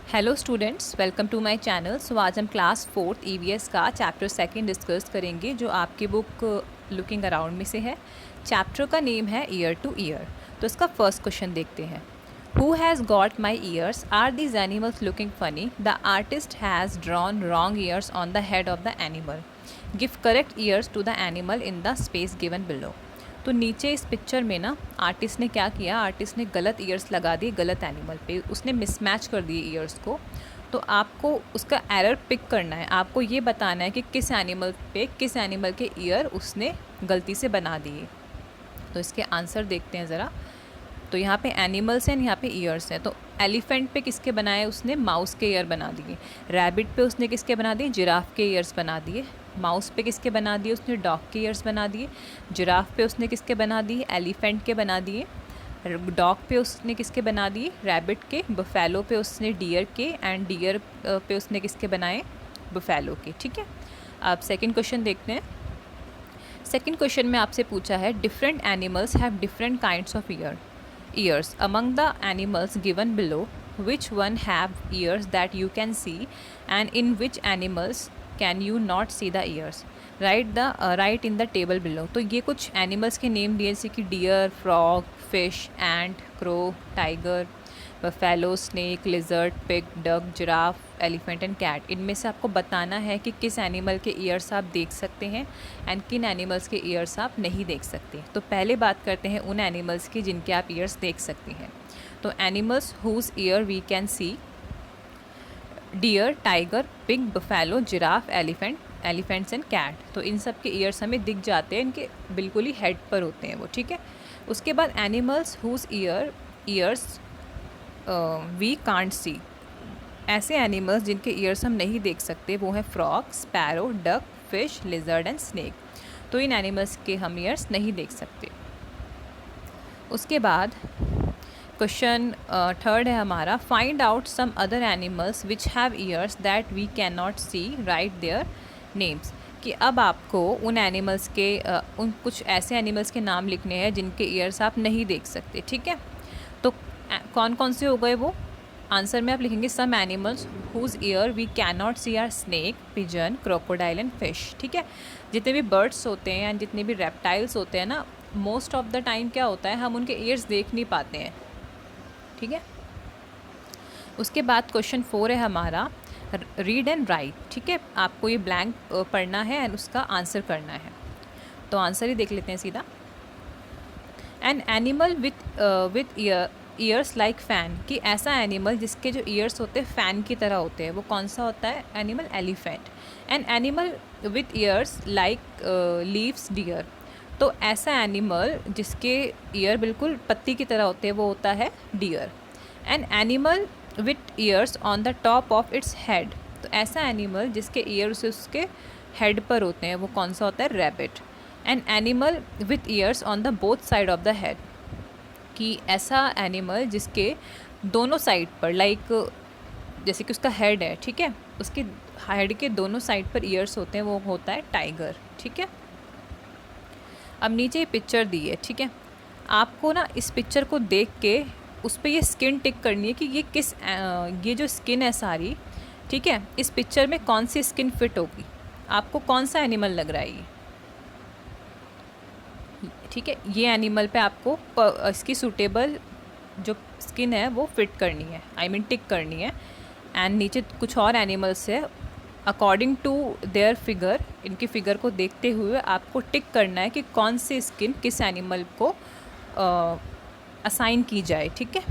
Hello students, welcome to my channel. So आज हम class fourth EVS का chapter second discuss करेंगे जो आपकी बुक लुकिंग अराउंड में से है। चैप्टर का नेम है ईयर टू ईयर। तो इसका फर्स्ट क्वेश्चन देखते हैं। Who has got my ears? Are these animals looking funny? The artist has drawn wrong ears on the head of the animal. Give correct ears to the animal in the space given below. तो नीचे इस picture में ना artist ने क्या किया, artist ने गलत ईयर्स लगा दिए गलत एनिमल पे, उसने मिसमैच कर दिए ईयर्स को। तो आपको उसका एरर पिक करना है, आपको ये बताना है कि किस एनिमल पे किस एनिमल के ईयर उसने गलती से बना दिए। तो इसके आंसर देखते हैं ज़रा। तो यहाँ पे एनिमल्स हैं, यहाँ पे ईयर्स हैं। तो एलिफेंट पे किसके बनाए उसने? माउस के ईयर बना दिए। रैबिट पे उसने किसके बना दिए? जिराफ के ईयर्स बना दिए। माउस पे किसके बना दिए उसने? डॉग के ईयर्स बना दिए। जिराफ पे उसने किसके बना दिए? एलिफेंट के बना दिए। डॉग पे उसने किसके बना दिए? रैबिट के। बफेलो पे उसने डियर के। एंड डियर पे उसने किसके बनाए? बफेलो के। ठीक है, अब सेकंड क्वेश्चन देखते हैं। सेकंड क्वेश्चन में आपसे पूछा है different animals have different kinds of ears among the animals given below, which one have ears that you can see and in which animals can you not see the ears? Write in the table below. तो ये कुछ animals के name दिए जैसे कि deer, frog, fish, ant, crow, tiger, buffalo, snake, lizard, pig, duck, giraffe, elephant and cat. इनमें से आपको बताना है कि किस एनिमल के ईयर्स आप देख सकते हैं एंड किन एनिमल्स के ईयर्स आप नहीं देख सकते। तो पहले बात करते हैं उन एनिमल्स की जिनके आप ईयर्स देख सकते हैं। तो animals whose ear we can see: deer, tiger, pig, buffalo, giraffe, elephants and cat. तो इन सब के ईयर्स हमें दिख जाते हैं, इनके बिल्कुल ही हेड पर होते हैं वो। ठीक है, उसके बाद animals whose ears we can't see. ऐसे एनिमल्स जिनके ईयर्स हम नहीं देख सकते वो हैं frog, sparrow, duck, fish, lizard and snake. तो इन एनिमल्स के हम ईयर्स नहीं देख सकते। उसके बाद क्वेश्चन थर्ड है हमारा, find out some other animals which have ears that we can not see, write their names. कि अब आपको उन एनिमल्स के उन कुछ ऐसे एनिमल्स के नाम लिखने हैं जिनके ईयर्स आप नहीं देख सकते। ठीक है, तो कौन कौन से हो गए वो? आंसर में आप लिखेंगे some animals whose ear we can not see are snake, pigeon, crocodile and fish. ठीक है, जितने भी बर्ड्स होते हैं एंड जितने भी रेप्टाइल्स होते हैं ना, मोस्ट ऑफ द टाइम क्या होता है, हम उनके ईयर्स देख नहीं पाते हैं। ठीक है, उसके बाद क्वेश्चन 4 है हमारा, रीड एंड राइट। ठीक है, आपको ये ब्लैंक पढ़ना है एंड उसका आंसर करना है। तो आंसर ही देख लेते हैं सीधा। N animal with ears like fan. कि ऐसा एनिमल जिसके जो ईयर्स होते हैं फ़ैन की तरह होते हैं, वो कौन सा होता है? Animal elephant. An animal with ears like leaves, deer. तो ऐसा एनिमल जिसके ईयर बिल्कुल पत्ती की तरह होते हैं वो होता है deer. An animal with ears on the top of its head. तो ऐसा एनिमल जिसके ईयर्स उसके हेड पर होते हैं वो कौन सा होता है? Rabbit. N animal with ears on the both side of the head. कि ऐसा एनिमल जिसके दोनों साइड पर, लाइक जैसे कि उसका हेड है, ठीक है, उसके हेड के दोनों साइड पर ईयर्स होते हैं, वो होता है टाइगर। ठीक है, अब नीचे ये पिक्चर दी है। ठीक है, आपको ना इस पिक्चर को देख के उस पर ये स्किन टिक करनी है कि ये किस ये जो स्किन है सारी, ठीक है, इस पिक्चर में कौन सी स्किन फिट होगी, आपको कौन सा एनिमल लग रहा है ये। ठीक है, ये एनिमल पे आपको इसकी सूटेबल जो स्किन है वो फिट करनी है, आई मीन टिक करनी है। एंड नीचे कुछ और एनिमल्स है, अकॉर्डिंग टू देयर फिगर, इनकी फिगर को देखते हुए आपको टिक करना है कि कौन सी स्किन किस एनिमल को असाइन की जाए। ठीक है,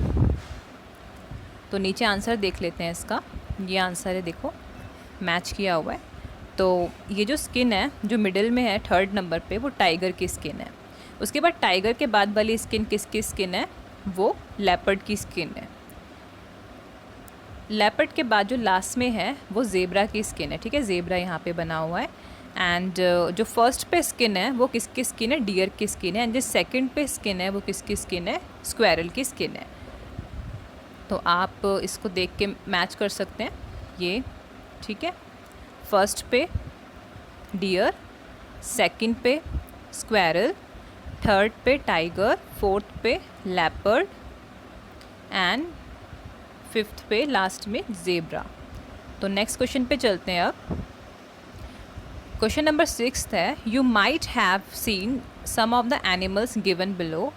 तो नीचे आंसर देख लेते हैं इसका। ये आंसर है, देखो मैच किया हुआ है। तो ये जो स्किन है जो मिडिल में है थर्ड नंबर पे, वो टाइगर की स्किन है। उसके बाद टाइगर के बाद वाली स्किन किसकी स्किन है? वो लेपर्ड की स्किन है। लेपर्ड के बाद जो लास्ट में है वो ज़ेब्रा की स्किन है। ठीक है, ज़ेब्रा यहाँ पे बना हुआ है। एंड जो फर्स्ट पे स्किन है वो किसकी स्किन है? डियर की स्किन है। एंड जो सेकंड पे स्किन है वो किसकी स्किन है? स्क्वेरल की स्किन है। तो आप इसको देख के मैच कर सकते हैं ये। ठीक है, फर्स्ट पे डियर, सेकंड पे स्क्वेरल, थर्ड पे टाइगर, फोर्थ पे लेपर्ड एंड फिफ्थ पे लास्ट में ज़ेब्रा। तो नेक्स्ट क्वेश्चन पे चलते हैं अब। क्वेश्चन नंबर 6 है, you might have seen some of the animals given below.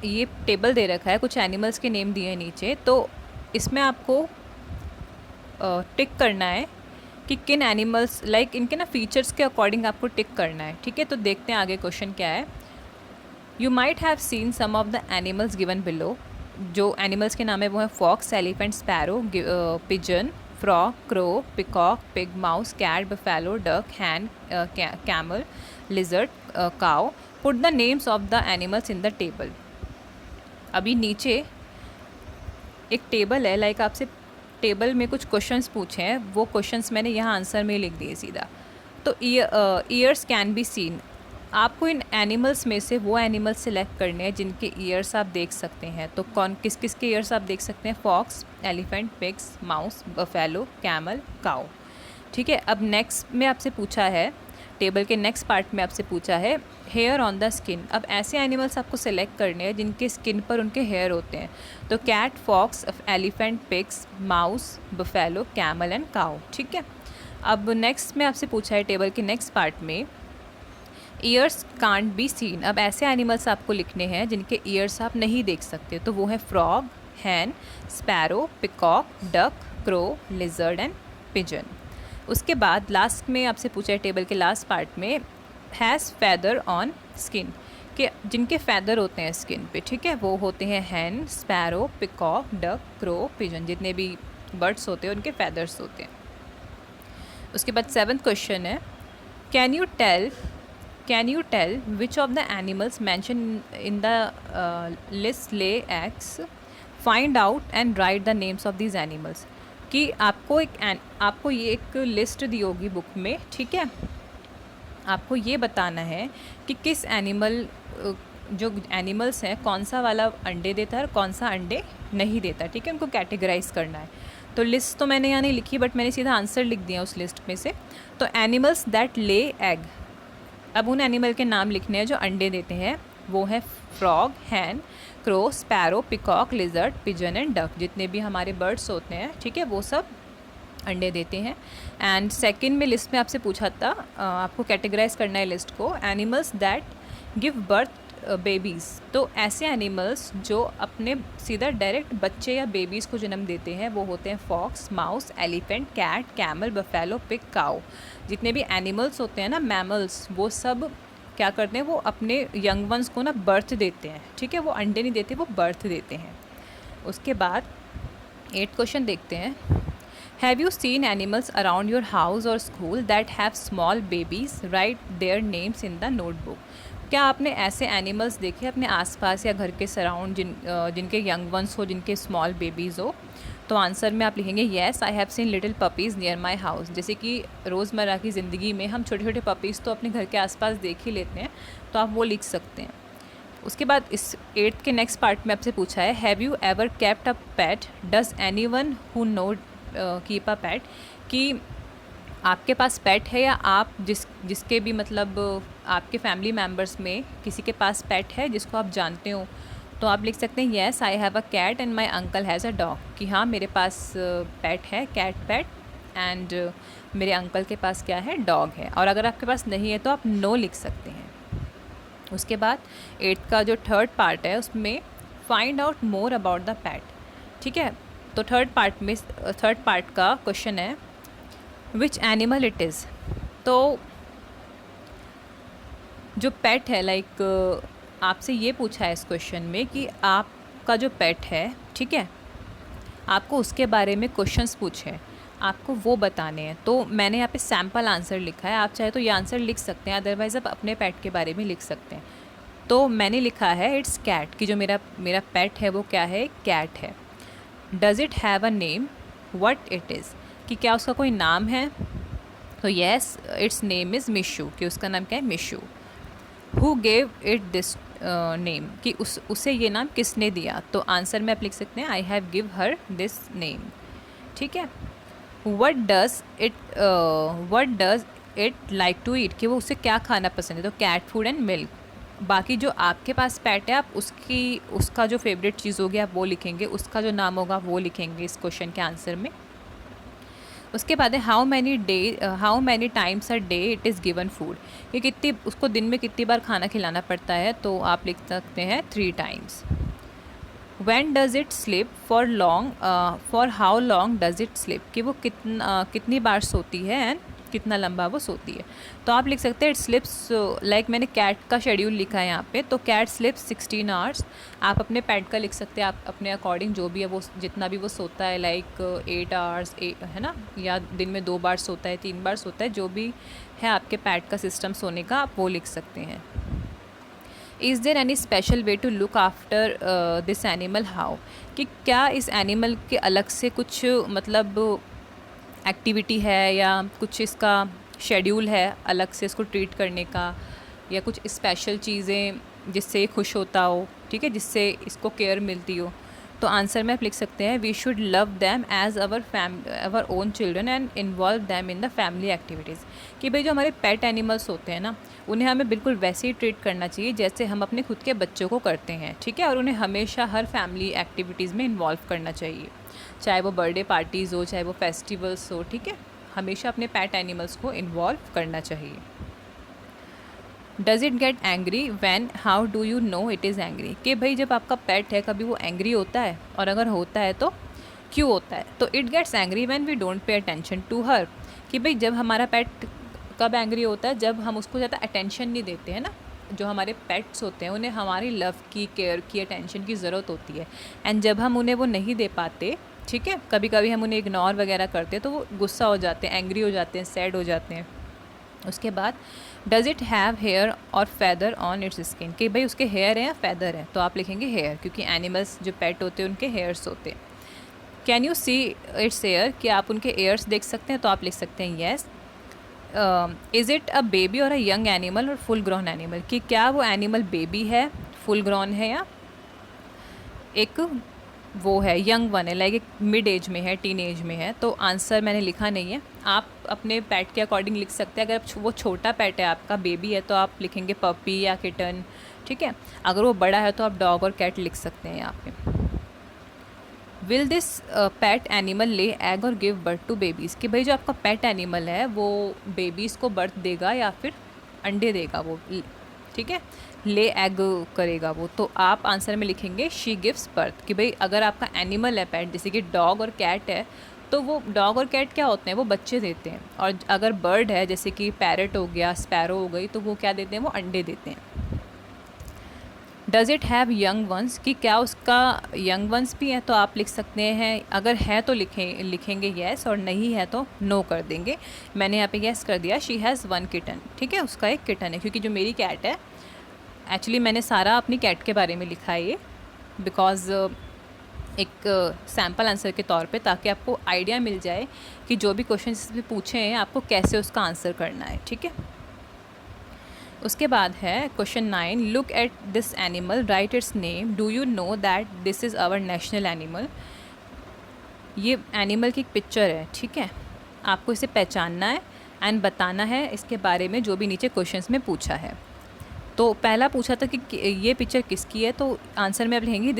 ये टेबल दे रखा है, कुछ एनिमल्स के नेम दिए हैं नीचे, तो इसमें आपको टिक करना है कि किन एनिमल्स लाइक इनके ना फीचर्स के अकॉर्डिंग आपको टिक करना है। ठीक है, तो देखते हैं आगे क्वेश्चन क्या है। You might have seen some of the animals given below. जो एनिमल्स के नाम है वो है fox, elephant, sparrow, pigeon, frog, crow, peacock, pig, mouse, cat, buffalo, duck, hen, camel, lizard, cow. Put the names of the animals in the table. अभी नीचे एक table है, लाइक आपसे टेबल में कुछ क्वेश्चंस पूछे हैं, वो क्वेश्चंस मैंने यहाँ आंसर में लिख दिए सीधा। तो ईयर्स कैन बी सीन, आपको इन एनिमल्स में से वो एनिमल्स सेलेक्ट करने हैं जिनके ईयर्स आप देख सकते हैं। तो कौन किस किस के ईयर्स आप देख सकते हैं? Fox, elephant, pigs, mouse, buffalo, camel, cow. ठीक है, अब नेक्स्ट में आपसे पूछा है, टेबल के नेक्स्ट पार्ट में आपसे पूछा है हेयर ऑन द स्किन। अब ऐसे एनिमल्स आपको सेलेक्ट करने हैं जिनके स्किन पर उनके हेयर होते हैं। तो cat, fox, elephant, pigs, mouse, buffalo, camel and cow. ठीक है, अब नेक्स्ट में आपसे पूछा है टेबल के नेक्स्ट पार्ट में ईयर्स कांट बी सीन। अब ऐसे एनिमल्स आपको लिखने हैं जिनके ईयर्स आप नहीं देख सकते। तो वो है frog, hen, sparrow, peacock, duck, crow, lizard and pigeon. उसके बाद लास्ट में आपसे पूछा है टेबल के लास्ट पार्ट में हैज़ फैदर ऑन स्किन, के जिनके फैदर होते हैं स्किन पे। ठीक है, वो होते हैं hen, sparrow, peacock, duck, crow, pigeon. जितने भी बर्ड्स होते हैं उनके फैदर्स होते हैं। उसके बाद 7th क्वेश्चन है, can you tell which of the animals mention in the list lay eggs, find out and write the names of these animals. कि आपको ये एक लिस्ट दी होगी बुक में। ठीक है, आपको ये बताना है कि किस एनिमल जो एनिमल्स हैं कौन सा वाला अंडे देता है और कौन सा अंडे नहीं देता। ठीक है, उनको कैटेगराइज करना है। तो लिस्ट तो मैंने यहाँ नहीं लिखी, बट मैंने सीधा आंसर लिख दिया उस लिस्ट में से। तो एनिमल्स दैट ले एग, अब उन एनिमल के नाम लिखने हैं जो अंडे देते हैं। वो है frog, hen, crow, sparrow, peacock, lizard, pigeon and duck. जितने भी हमारे बर्ड्स होते हैं, ठीक है, वो सब अंडे देते हैं। एंड सेकंड में लिस्ट में आपसे पूछा था, आपको कैटेगराइज करना है लिस्ट को, animals that give birth babies. तो ऐसे एनिमल्स जो अपने सीधा डायरेक्ट बच्चे या बेबीज़ को जन्म देते हैं वो होते हैं fox, mouse, elephant, cat, camel, buffalo, pig, cow. जितने भी एनिमल्स होते हैं ना, मैमल्स, वो सब क्या करते हैं, वो अपने यंग वंस को ना बर्थ देते हैं। ठीक है, वो अंडे नहीं देते, वो बर्थ देते हैं। उसके बाद 8th क्वेश्चन देखते हैं, have you seen animals around your house और school that have small babies, write their names in the notebook. क्या आपने ऐसे एनिमल्स देखे अपने आसपास या घर के सराउंड जिनके यंग वंस हो, जिनके स्मॉल बेबीज़ हो? तो आंसर में आप लिखेंगे yes I have seen little puppies near my house. जैसे कि रोज़मर्रा की ज़िंदगी में हम छोटे छोटे पपीज़ तो अपने घर के आसपास देख ही लेते हैं, तो आप वो लिख सकते हैं। उसके बाद इस 8th के नेक्स्ट पार्ट में आपसे पूछा है have you ever kept a pet, does any one who know keep a pet. कि आपके पास पेट है या आप जिसके भी मतलब आपके फैमिली मेम्बर्स में किसी के पास पेट है जिसको आप जानते हो, तो आप लिख सकते हैं yes I have a cat and my uncle has a dog. कि हाँ, मेरे पास पेट है, कैट पेट, एंड मेरे अंकल के पास क्या है, डॉग है। और अगर आपके पास नहीं है तो आप नो लिख सकते हैं। उसके बाद 8th का जो 3rd पार्ट है उसमें find out more about the pet. ठीक है, तो 3rd पार्ट का क्वेश्चन है विच एनिमल इट इज़। तो जो पेट है, लाइक आपसे ये पूछा है इस क्वेश्चन में कि आपका जो पेट है, ठीक है, आपको उसके बारे में क्वेश्चंस पूछे हैं, आपको वो बताने हैं। तो मैंने यहाँ पे सैम्पल आंसर लिखा है, आप चाहे तो ये आंसर लिख सकते हैं, अदरवाइज़ आप अपने पेट के बारे में लिख सकते हैं। तो मैंने लिखा है इट्स कैट, कि जो मेरा पेट है वो क्या है, कैट है। Does it have a name, what it is, कि क्या उसका कोई नाम है। तो yes it's name is Mishu, कि उसका नाम क्या है, Mishu. Who gave it this name, कि उसे ये नाम किसने दिया। तो आंसर में आप लिख सकते हैं I have give her this name. ठीक है, what does it like to eat, कि वो उसे क्या खाना पसंद है। तो कैट फूड एंड मिल्क, बाकी जो आपके पास पेट है आप उसका जो फेवरेट चीज़ होगी आप वो लिखेंगे, उसका जो नाम होगा वो लिखेंगे इस क्वेश्चन के आंसर में। उसके बाद है how many times a day it is given food, कि कितनी उसको दिन में कितनी बार खाना खिलाना पड़ता है, तो आप लिख सकते हैं 3 times. When does it sleep, for how long does it sleep, कि वो कितनी बार सोती है एंड कितना लंबा वो सोती है। तो आप लिख सकते हैं इट स्लिप्स, लाइक मैंने कैट का शेड्यूल लिखा है यहाँ पे, तो कैट स्लिप्स 16 आवर्स। आप अपने पेट का लिख सकते हैं, आप अपने अकॉर्डिंग जो भी है वो जितना भी वो सोता है, लाइक 8 आवर्स है ना, या दिन में 2 बार सोता है, 3 बार सोता है, जो भी है आपके पेट का सिस्टम सोने का आप वो लिख सकते हैं। Is there any special way to look after this animal how, कि क्या इस एनिमल के अलग से कुछ मतलब एक्टिविटी है या कुछ इसका शेड्यूल है अलग से इसको ट्रीट करने का, या कुछ स्पेशल चीज़ें जिससे ये खुश होता हो, ठीक है, जिससे इसको केयर मिलती हो। तो आंसर में आप लिख सकते हैं we should love them as our own children and involve them in the family activities, कि भाई जो हमारे पेट एनिमल्स होते हैं ना उन्हें हमें बिल्कुल वैसे ही ट्रीट करना चाहिए जैसे हम अपने खुद के बच्चों को करते हैं, ठीक है, और उन्हें हमेशा हर फैमिली एक्टिविटीज़ में इन्वॉल्व करना चाहिए, चाहे वो बर्थडे पार्टीज़ हो, चाहे वो फेस्टिवल्स हो, ठीक है, हमेशा अपने पेट एनिमल्स को इन्वॉल्व करना चाहिए। Does it get angry van, how do you no it is angry, कि भाई जब आपका पेट है कभी वो एंग्री होता है, और अगर होता है तो क्यों होता है। तो it gets angry when we don't pay attention to her, कि भाई जब हमारा पेट कब एंग्री होता है, जब हम उसको ज़्यादा अटेंशन नहीं देते हैं ना। जो हमारे पेट्स होते हैं उन्हें हमारी लव की, केयर की, अटेंशन की ज़रूरत होती है, एंड जब हम उन्हें वो नहीं दे पाते, ठीक है, कभी कभी हम उन्हें इग्नोर वगैरह करते हैं तो वो गुस्सा हो जाते हैं, एंग्री हो जाते हैं, सैड हो जाते हैं। उसके बाद डज़ इट हैव हेयर और फैदर ऑन इट्स स्किन, कि भाई उसके हेयर हैं या फैदर है, तो आप लिखेंगे हेयर, क्योंकि एनिमल्स जो पेट होते हैं उनके हेयर्स होते हैं। Can you see it's air, कि आप उनके एयर्स देख सकते हैं, तो आप लिख सकते हैं yes. Is it a baby और अ यंग एनिमल और फुल ग्रॉन एनिमल, कि क्या वो एनिमल बेबी है, फुल ग्रॉन है, या एक वो है यंग वन है, लाइक एक मिड एज में है, टीन एज में है। तो आंसर मैंने लिखा नहीं है, आप अपने पेट के अकॉर्डिंग लिख सकते हैं। अगर वो छोटा पेट है, आपका बेबी है, तो आप लिखेंगे पपी या किटन, ठीक है। अगर वो बड़ा है तो आप डॉग और कैट लिख सकते हैं यहाँ पे। विल दिस पेट एनिमल ले एग और गिव बर्थ टू बेबीज़, कि भाई जो आपका पेट एनिमल है वो बेबीज़ को बर्थ देगा या फिर अंडे देगा वो, ठीक है, ले एग करेगा वो। तो आप आंसर में लिखेंगे शी गिव्स बर्थ, कि भाई अगर आपका एनिमल है पेट, जैसे कि डॉग और कैट है, तो वो डॉग और कैट क्या होते हैं, वो बच्चे देते हैं। और अगर बर्ड है जैसे कि पैरट हो गया, स्पैरो हो गई, तो वो क्या देते हैं, वो अंडे देते हैं। Does it have young ones, कि क्या उसका यंग वंस भी है, तो आप लिख सकते हैं अगर है तो लिखेंगे येस, और नहीं है तो नो कर देंगे। मैंने यहाँ पे येस कर दिया, शी हैज़ 1 किटन, ठीक है, उसका एक किटन है, क्योंकि जो मेरी कैट है, एक्चुअली मैंने सारा अपनी कैट के बारे में लिखा है ये, बिकॉज़ एक सैम्पल आंसर के तौर पे, ताकि आपको आइडिया मिल जाए कि जो भी क्वेश्चन इसमें पूछे हैं आपको कैसे उसका आंसर करना है, ठीक है। उसके बाद है question 9, look at this animal, write its name, do you know that this is our national animal. ये एनिमल की एक पिक्चर है, ठीक है, आपको इसे पहचानना है एंड बताना है इसके बारे में जो भी नीचे क्वेश्चंस में पूछा है। तो पहला पूछा था कि ये पिक्चर किसकी है, तो आंसर में आप लिखेंगे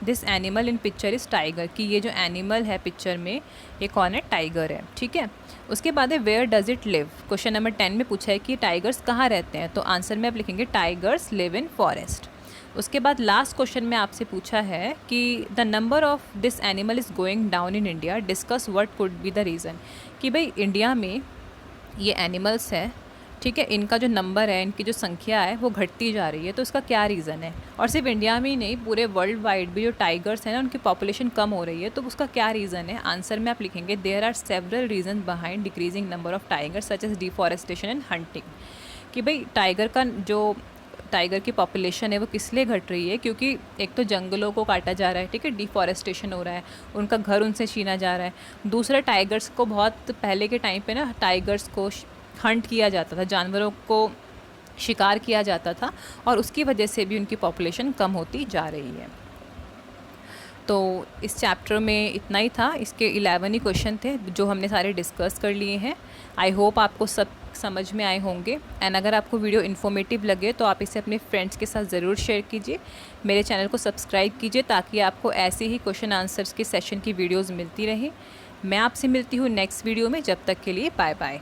this animal in picture is tiger, कि ये जो एनिमल है पिक्चर में ये कौन है, टाइगर है, ठीक है। उसके बाद है where does it live, question number 10 में पूछा है कि टाइगर्स कहाँ रहते हैं, तो आंसर में आप लिखेंगे टाइगर्स लिव इन फॉरेस्ट। उसके बाद लास्ट क्वेश्चन में आपसे पूछा है कि the number of this animal is going down in India, discuss what could be the reason, कि भाई इंडिया में ये एनिमल्स है, ठीक है, इनका जो नंबर है, इनकी जो संख्या है वो घटती जा रही है, तो इसका क्या रीज़न है। और सिर्फ इंडिया में ही नहीं, पूरे वर्ल्ड वाइड भी जो टाइगर्स हैं ना उनकी पॉपुलेशन कम हो रही है, तो उसका क्या रीज़न है। आंसर में आप लिखेंगे there are several reason behind decreasing number of tiger such as deforestation and hunting, कि भाई टाइगर की पॉपुलेशन है वो किस लिए घट रही है, क्योंकि एक तो जंगलों को काटा जा रहा है, ठीक है, डिफॉरेस्टेशन हो रहा है, उनका घर उनसे छीना जा रहा है। दूसरा, टाइगर्स को बहुत पहले के टाइम पे ना टाइगर्स को हंट किया जाता था, जानवरों को शिकार किया जाता था, और उसकी वजह से भी उनकी पॉपुलेशन कम होती जा रही है। तो इस चैप्टर में इतना ही था, इसके 11 ही क्वेश्चन थे जो हमने सारे डिस्कस कर लिए हैं। आई होप आपको समझ में आए होंगे। एंड अगर आपको वीडियो इन्फॉर्मेटिव लगे तो आप इसे अपने फ्रेंड्स के साथ ज़रूर शेयर कीजिए। मेरे चैनल को सब्सक्राइब कीजिए ताकि आपको ऐसे ही क्वेश्चन आंसर्स के सेशन की वीडियोज़ मिलती रहे। मैं आपसे मिलती हूँ नेक्स्ट वीडियो में। जब तक के लिए बाय बाय।